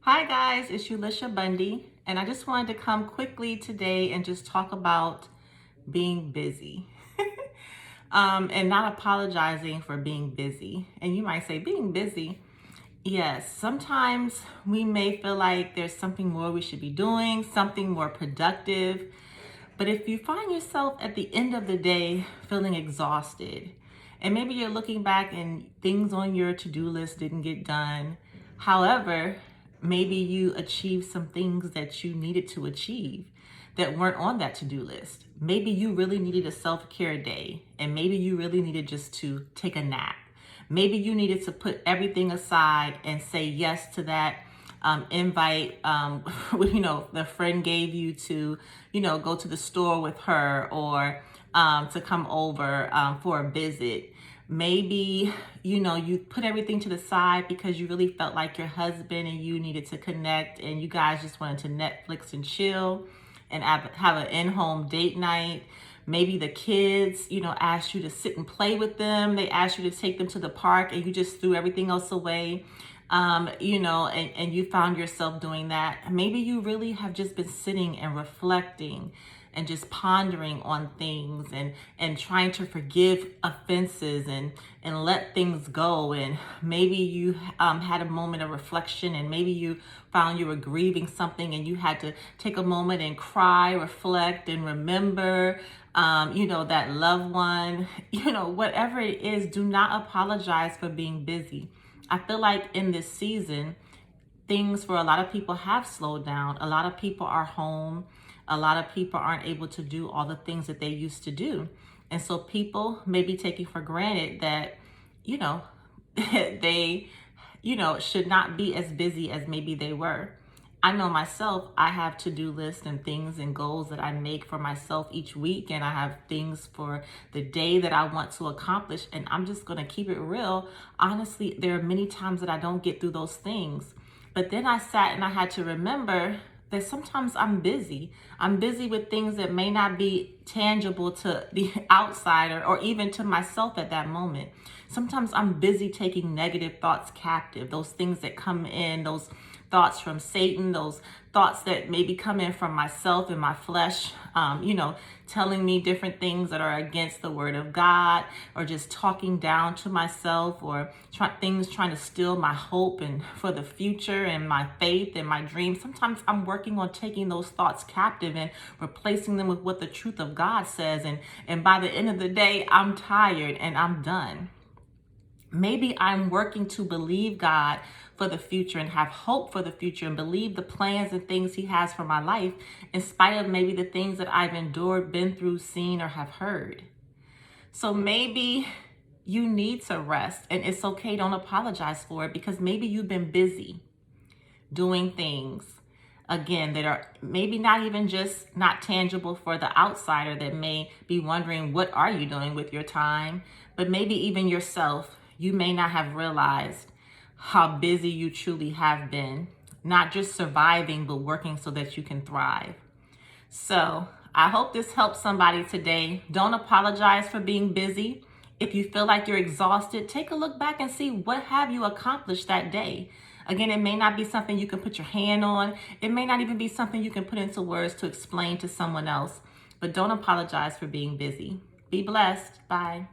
Hi guys, it's Yulisha Bundy, and I just wanted to come quickly today and just talk about being busy and not apologizing for being busy. And you might say, being busy? Yes, sometimes we may feel like there's something more we should be doing, something more productive. But if you find yourself at the end of the day feeling exhausted, and maybe you're looking back and things on your to-do list didn't get done, however, maybe you achieved some things that you needed to achieve that weren't on that to-do list. Maybe you really needed a self-care day, and maybe you really needed just to take a nap. Maybe you needed to put everything aside and say yes to that invite, the friend gave you to, go to the store with her or to come over for a visit. Maybe, you put everything to the side because you really felt like your husband and you needed to connect and you guys just wanted to Netflix and chill and have an in-home date night. Maybe the kids, asked you to sit and play with them. They asked you to take them to the park and you just threw everything else away. And you found yourself doing that. Maybe you really have just been sitting and reflecting and just pondering on things and trying to forgive offenses and let things go. And maybe you had a moment of reflection and maybe you found you were grieving something and you had to take a moment and cry, reflect, and remember, that loved one, whatever it is. Do not apologize for being busy. I feel like in this season, things for a lot of people have slowed down. A lot of people are home. A lot of people aren't able to do all the things that they used to do. And so people may be taking for granted that, they, should not be as busy as maybe they were. I know myself, I have to-do lists and things and goals that I make for myself each week. And I have things for the day that I want to accomplish. And I'm just going to keep it real. Honestly, there are many times that I don't get through those things. But then I sat and I had to remember that sometimes I'm busy. I'm busy with things that may not be tangible to the outsider or even to myself at that moment. Sometimes I'm busy taking negative thoughts captive, those things that come in, those thoughts from Satan, those thoughts that maybe come in from myself and my flesh, telling me different things that are against the word of God, or just talking down to myself, or things trying to steal my hope and for the future and my faith and my dreams. Sometimes I'm working on taking those thoughts captive and replacing them with what the truth of God says. And by the end of the day, I'm tired and I'm done. Maybe I'm working to believe God for the future and have hope for the future and believe the plans and things He has for my life, in spite of maybe the things that I've endured, been through, seen, or have heard. So maybe you need to rest, and it's okay. Don't apologize for it, because maybe you've been busy doing things, again, that are maybe not even just not tangible for the outsider that may be wondering, what are you doing with your time? But maybe even yourself, you may not have realized how busy you truly have been, not just surviving, but working so that you can thrive. So I hope this helps somebody today. Don't apologize for being busy. If you feel like you're exhausted, take a look back and see what have you accomplished that day. Again, it may not be something you can put your hand on. It may not even be something you can put into words to explain to someone else. But don't apologize for being busy. Be blessed. Bye.